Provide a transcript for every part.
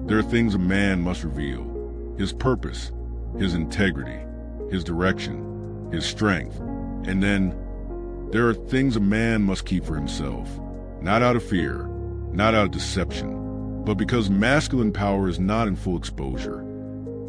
There are things a man must reveal: his purpose, his integrity, his direction, his strength. And then there are things a man must keep for himself, not out of fear, not out of deception, but because masculine power is not in full exposure.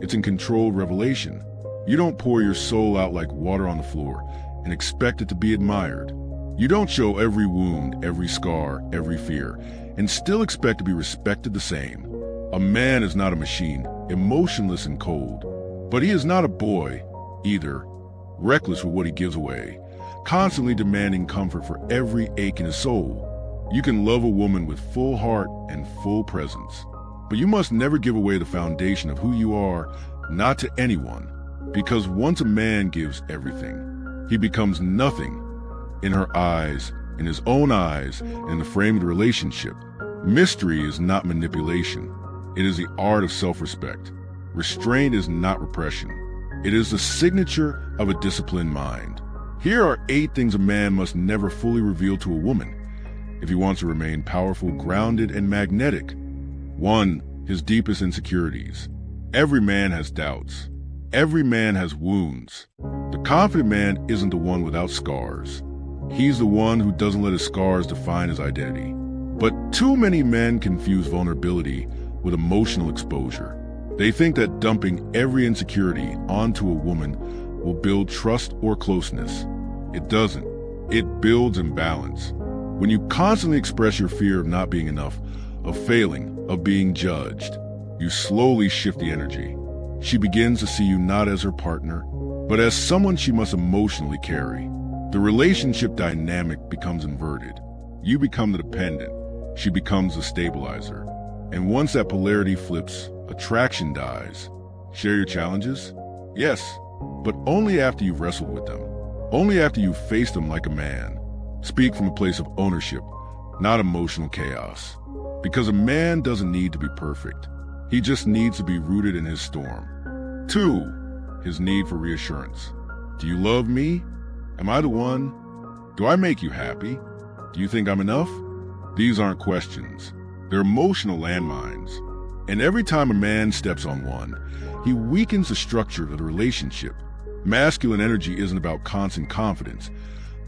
It's in controlled revelation. You don't pour your soul out like water on the floor and expect it to be admired. You don't show every wound, every scar, every fear, and still expect to be respected the same. A man is not a machine, emotionless and cold. But he is not a boy, either, reckless with what he gives away, constantly demanding comfort for every ache in his soul. You can love a woman with full heart and full presence, but you must never give away the foundation of who you are, not to anyone, because once a man gives everything, he becomes nothing in her eyes, in his own eyes, in the frame of the relationship. Mystery is not manipulation. It is the art of self-respect. Restraint is not repression. It is the signature of a disciplined mind. Here are 8 things a man must never fully reveal to a woman if he wants to remain powerful, grounded, and magnetic. 1. His deepest insecurities. Every man has doubts. Every man has wounds. The confident man isn't the one without scars. He's the one who doesn't let his scars define his identity. But too many men confuse vulnerability with emotional exposure. They think that dumping every insecurity onto a woman will build trust or closeness. It doesn't. It builds imbalance. When you constantly express your fear of not being enough, of failing, of being judged, you slowly shift the energy. She begins to see you not as her partner, but as someone she must emotionally carry. The relationship dynamic becomes inverted. You become the dependent. She becomes the stabilizer. And once that polarity flips, attraction dies. Share your challenges? Yes, but only after you've wrestled with them. Only after you've faced them like a man. Speak from a place of ownership, not emotional chaos. Because a man doesn't need to be perfect. He just needs to be rooted in his storm. 2. His need for reassurance. Do you love me? Am I the one? Do I make you happy? Do you think I'm enough? These aren't questions. They're emotional landmines. And every time a man steps on one, he weakens the structure of the relationship. Masculine energy isn't about constant confidence,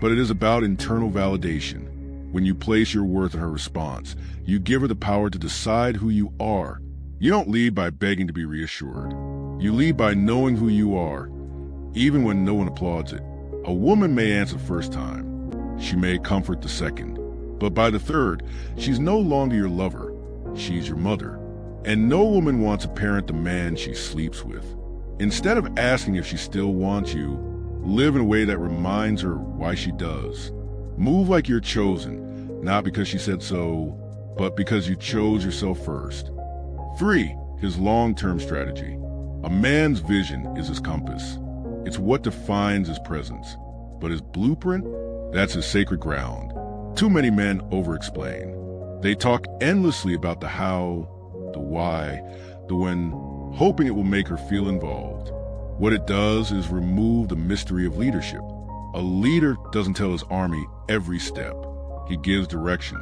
but it is about internal validation. When you place your worth in her response, you give her the power to decide who you are. You don't lead by begging to be reassured. You lead by knowing who you are, even when no one applauds it. A woman may answer the first time. She may comfort the second. But by the third, she's no longer your lover. She's your mother. And no woman wants to parent the man she sleeps with. Instead of asking if she still wants you, live in a way that reminds her why she does. Move like you're chosen, not because she said so, but because you chose yourself first. 3. His long-term strategy. A man's vision is his compass. It's what defines his presence. But his blueprint, that's his sacred ground. Too many men over-explain. They talk endlessly about the how, the why, the when, hoping it will make her feel involved. What it does is remove the mystery of leadership. A leader doesn't tell his army every step. He gives direction.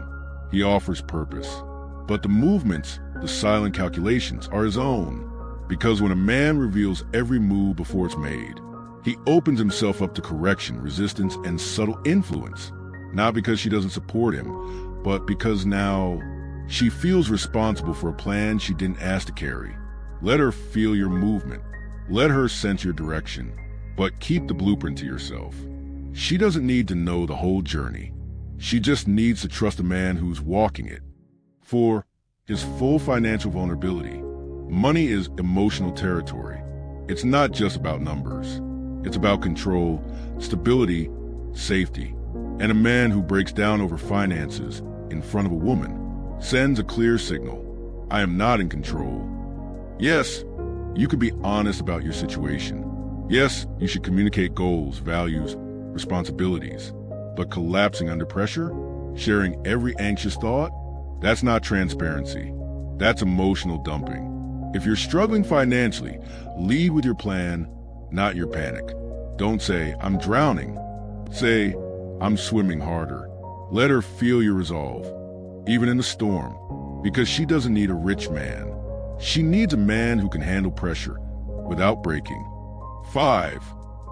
He offers purpose. But the movements, the silent calculations, are his own. Because when a man reveals every move before it's made, he opens himself up to correction, resistance, and subtle influence. Not because she doesn't support him, but because now she feels responsible for a plan she didn't ask to carry. Let her feel your movement. Let her sense your direction. But keep the blueprint to yourself. She doesn't need to know the whole journey. She just needs to trust a man who's walking it. 4. His full financial vulnerability. Money is emotional territory. It's not just about numbers. It's about control, stability, safety. And a man who breaks down over finances in front of a woman sends a clear signal. I am not in control. Yes, you could be honest about your situation. Yes, you should communicate goals, values, responsibilities. But collapsing under pressure, sharing every anxious thought, that's not transparency. That's emotional dumping. If you're struggling financially, lead with your plan, not your panic. Don't say, I'm drowning. Say, I'm swimming harder. Let her feel your resolve, even in the storm, because she doesn't need a rich man. She needs a man who can handle pressure without breaking. 5.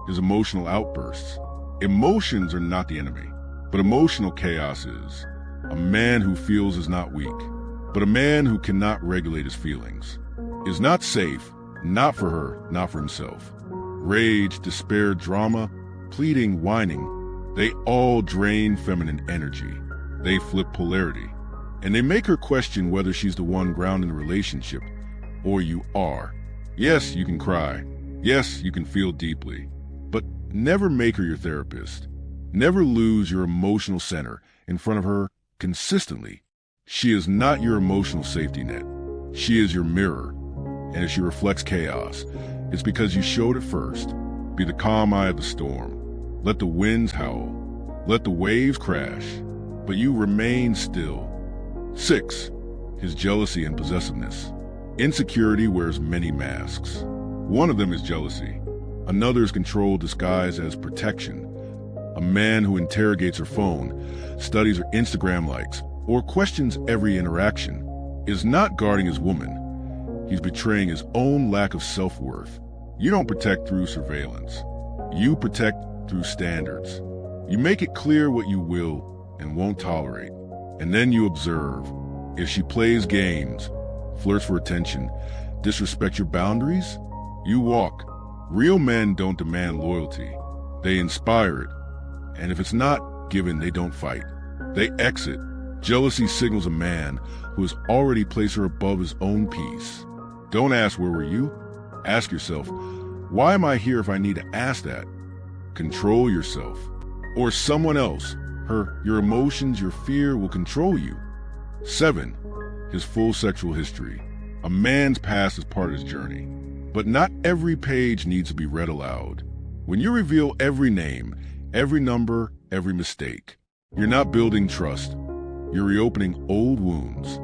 His emotional outbursts. Emotions are not the enemy, but emotional chaos is. A man who feels is not weak, but a man who cannot regulate his feelings is not safe, not for her, not for himself. Rage, despair, drama, pleading, whining, they all drain feminine energy. They flip polarity, and they make her question whether she's the one grounding the relationship or you are. Yes, you can cry. Yes, you can feel deeply, but never make her your therapist. Never lose your emotional center in front of her consistently. She is not your emotional safety net. She is your mirror, and if she reflects chaos, it's because you showed it first. Be the calm eye of the storm. Let the winds howl. Let the waves crash, but you remain still. 6. His jealousy and possessiveness. Insecurity wears many masks. One of them is jealousy. Another is control disguised as protection. A man who interrogates her phone, studies her Instagram likes, or questions every interaction is not guarding his woman. He's betraying his own lack of self-worth. You don't protect through surveillance. You protect through standards. You make it clear what you will and won't tolerate. And then you observe. If she plays games, flirts for attention, disrespects your boundaries, you walk. Real men don't demand loyalty. They inspire it. And if it's not given, they don't fight. They exit. Jealousy signals a man who has already placed her above his own peace. Don't ask, where were you? Ask yourself, why am I here if I need to ask that? Control yourself. Or someone else. Your emotions, your fear will control you. 7. His full sexual history. A man's past is part of his journey. But not every page needs to be read aloud. When you reveal every name, every number, every mistake, you're not building trust. You're reopening old wounds.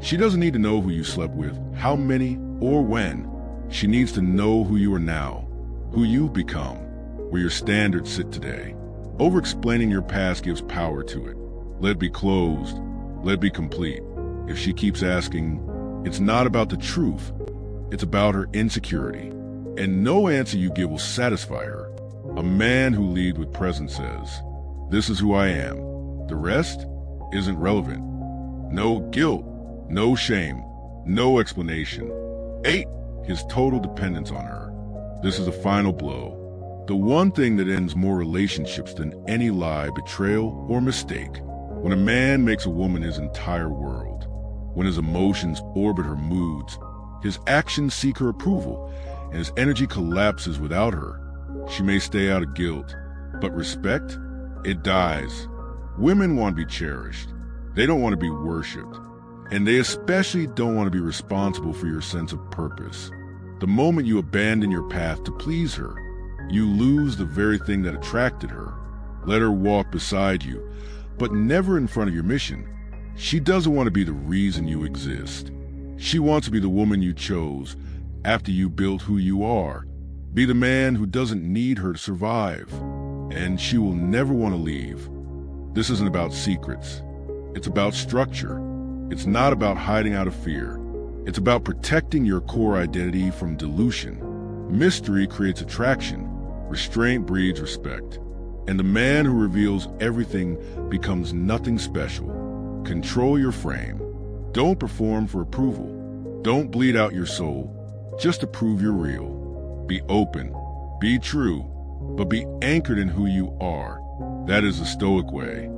She doesn't need to know who you slept with, how many, or when. She needs to know who you are now, who you've become, where your standards sit today. Over-explaining your past gives power to it. Let it be closed. Let it be complete. If she keeps asking, it's not about the truth. It's about her insecurity. And no answer you give will satisfy her. A man who leads with presence says, this is who I am. The rest isn't relevant. No guilt, no shame, no explanation. 8. His total dependence on her. This is a final blow. The one thing that ends more relationships than any lie, betrayal, or mistake. When a man makes a woman his entire world. When his emotions orbit her moods. His actions seek her approval, and his energy collapses without her. She may stay out of guilt, but respect, it dies. Women want to be cherished. They don't want to be worshipped. And they especially don't want to be responsible for your sense of purpose. The moment you abandon your path to please her, you lose the very thing that attracted her. Let her walk beside you, but never in front of your mission. She doesn't want to be the reason you exist. She wants to be the woman you chose after you built who you are. Be the man who doesn't need her to survive. And she will never want to leave. This isn't about secrets. It's about structure. It's not about hiding out of fear. It's about protecting your core identity from dilution. Mystery creates attraction. Restraint breeds respect. And the man who reveals everything becomes nothing special. Control your frame. Don't perform for approval. Don't bleed out your soul just to prove you're real. Be open. Be true. But be anchored in who you are. That is the Stoic way.